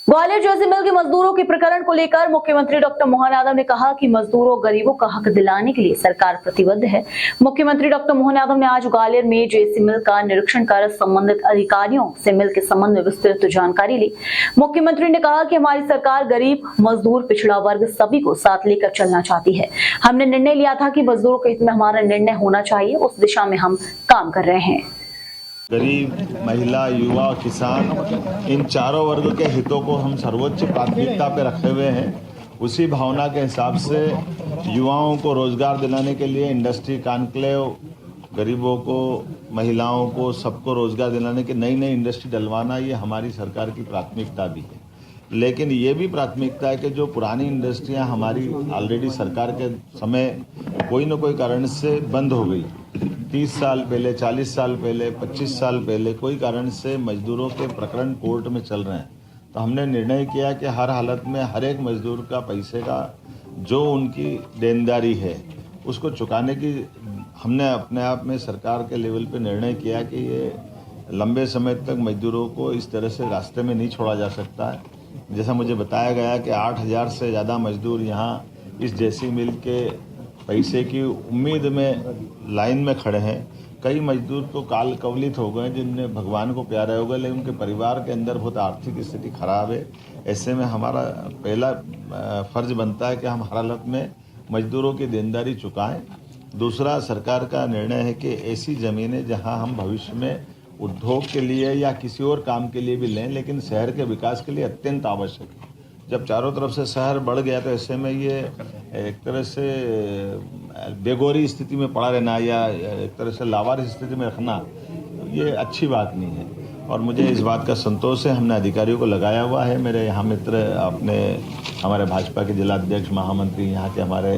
ग्वालियर जैसी मिल के मजदूरों के प्रकरण को लेकर मुख्यमंत्री डॉक्टर मोहन यादव ने कहा कि मजदूरों गरीबों का हक दिलाने के लिए सरकार प्रतिबद्ध है। मुख्यमंत्री डॉक्टर मोहन यादव ने आज ग्वालियर में जेसी मिल का निरीक्षण कर संबंधित अधिकारियों से मिल के संबंध में विस्तृत जानकारी ली। मुख्यमंत्री ने कहा कि हमारी सरकार गरीब, मजदूर, पिछड़ा वर्ग सभी को साथ लेकर चलना चाहती है। हमने निर्णय लिया था कि मजदूरों के हित में हमारा निर्णय होना चाहिए, उस दिशा में हम काम कर रहे हैं। गरीब, महिला, युवा, किसान, इन चारों वर्ग के हितों को हम सर्वोच्च प्राथमिकता पे रखे हुए हैं। उसी भावना के हिसाब से युवाओं को रोजगार दिलाने के लिए इंडस्ट्री कॉन्क्लेव, गरीबों को, महिलाओं को, सबको रोजगार दिलाने की नई इंडस्ट्री डलवाना, ये हमारी सरकार की प्राथमिकता भी है। लेकिन ये भी प्राथमिकता है कि जो पुरानी इंडस्ट्रियां हमारी ऑलरेडी सरकार के समय कोई न कोई कारण से बंद हो गई, 30 साल पहले, 40 साल पहले, 25 साल पहले कोई कारण से मजदूरों के प्रकरण कोर्ट में चल रहे हैं, तो हमने निर्णय किया कि हर हालत में हर एक मजदूर का पैसे का जो उनकी देनदारी है उसको चुकाने की हमने अपने आप में सरकार के लेवल पे निर्णय किया कि ये लंबे समय तक मजदूरों को इस तरह से रास्ते में नहीं छोड़ा जा सकता है। जैसा मुझे बताया गया कि 8000 से ज़्यादा मजदूर यहाँ इस जेसी मिल के पैसे की उम्मीद में लाइन में खड़े हैं। कई मजदूर तो काल कवलित हो गए जिनने भगवान को प्यारे हो गए, लेकिन उनके परिवार के अंदर बहुत आर्थिक स्थिति खराब है। ऐसे में हमारा पहला फर्ज बनता है कि हम हर हालत में मजदूरों की देनदारी चुकाएं। दूसरा, सरकार का निर्णय है कि ऐसी ज़मीनें जहां हम भविष्य में उद्योग के लिए या किसी और काम के लिए भी लें, लेकिन शहर के विकास के लिए अत्यंत आवश्यक है। जब चारों तरफ से शहर बढ़ गया तो ऐसे में ये एक तरह से बेगौरी स्थिति में पड़ा रहना या एक तरह से लावारिस स्थिति में रखना, ये अच्छी बात नहीं है। और मुझे इस बात का संतोष है, हमने अधिकारियों को लगाया हुआ है। मेरे यहाँ मित्र, अपने हमारे भाजपा के जिलाध्यक्ष, महामंत्री, यहाँ के हमारे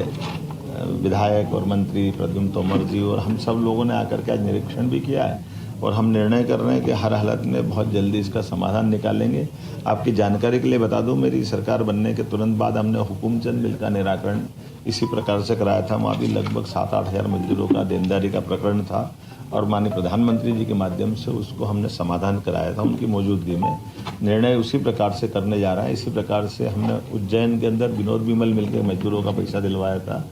विधायक और मंत्री प्रद्युम्न तोमर जी और हम सब लोगों ने आकर के आज निरीक्षण भी किया है और हम निर्णय कर रहे हैं कि हर हालत में बहुत जल्दी इसका समाधान निकालेंगे। आपकी जानकारी के लिए बता दूं, मेरी सरकार बनने के तुरंत बाद हमने हुकुमचंद मिल का निराकरण इसी प्रकार से कराया था। वहाँ भी लगभग 7-8 हज़ार मजदूरों का देनदारी का प्रकरण था और माननीय प्रधानमंत्री जी के माध्यम से उसको हमने समाधान कराया था उनकी मौजूदगी में। निर्णय उसी प्रकार से करने जा रहा है। इसी प्रकार से हमने उज्जैन के अंदर विनोद विमल मिल के मजदूरों का पैसा दिलवाया था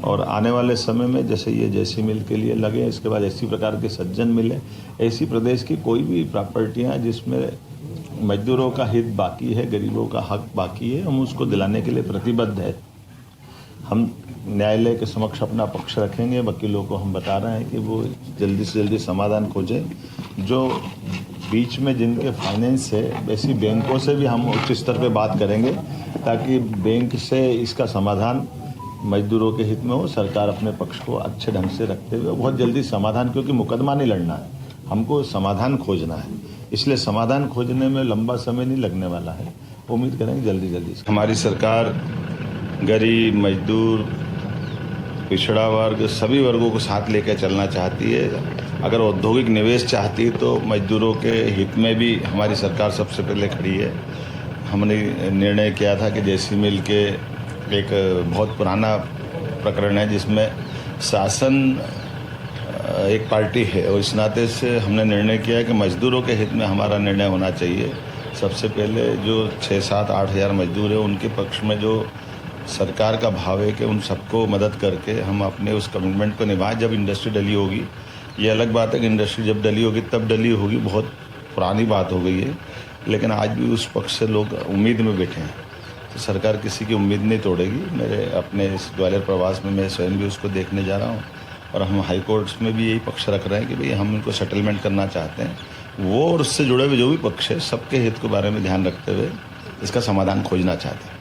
और आने वाले समय में जैसे ये जेसी मिल के लिए लगे, इसके बाद ऐसी प्रकार के सज्जन मिले, ऐसी प्रदेश की कोई भी प्रॉपर्टियां जिसमें मजदूरों का हित बाकी है, गरीबों का हक बाकी है, हम उसको दिलाने के लिए प्रतिबद्ध है। हम न्यायालय के समक्ष अपना पक्ष रखेंगे। वकीलों को हम बता रहे हैं कि वो जल्दी से जल्दी समाधान खोजें। जो बीच में जिनके फाइनेंस है, वैसी बैंकों से भी हम उच्च स्तर पर बात करेंगे ताकि बैंक से इसका समाधान मजदूरों के हित में हो। सरकार अपने पक्ष को अच्छे ढंग से रखते हुए बहुत जल्दी समाधान, क्योंकि मुकदमा नहीं लड़ना है, हमको समाधान खोजना है, इसलिए समाधान खोजने में लंबा समय नहीं लगने वाला है। उम्मीद करेंगे जल्दी। हमारी सरकार गरीब, मजदूर, पिछड़ा वर्ग, सभी वर्गों को साथ लेकर चलना चाहती है। अगर औद्योगिक निवेश चाहती है तो मजदूरों के हित में भी हमारी सरकार सबसे पहले खड़ी है। हमने निर्णय किया था कि जेसी मिल के एक बहुत पुराना प्रकरण है जिसमें शासन एक पार्टी है और इस नाते से हमने निर्णय किया कि मजदूरों के हित में हमारा निर्णय होना चाहिए। सबसे पहले जो 6-7-8 हज़ार मजदूर हैं उनके पक्ष में जो सरकार का भाव है कि उन सबको मदद करके हम अपने उस कमिटमेंट को निभाएं। जब इंडस्ट्री डली होगी, ये अलग बात है कि इंडस्ट्री जब डली होगी तब डली होगी, बहुत पुरानी बात हो गई है, लेकिन आज भी उस पक्ष से लोग उम्मीद में बैठे हैं। तो सरकार किसी की उम्मीद नहीं तोड़ेगी। मेरे अपने इस ग्वालियर प्रवास में मैं स्वयं भी उसको देखने जा रहा हूँ और हम हाई कोर्ट्स में भी यही पक्ष रख रहे हैं कि भाई हम इनको सेटलमेंट करना चाहते हैं। वो और उससे जुड़े हुए जो भी पक्ष है, सबके हित के बारे में ध्यान रखते हुए इसका समाधान खोजना चाहते हैं।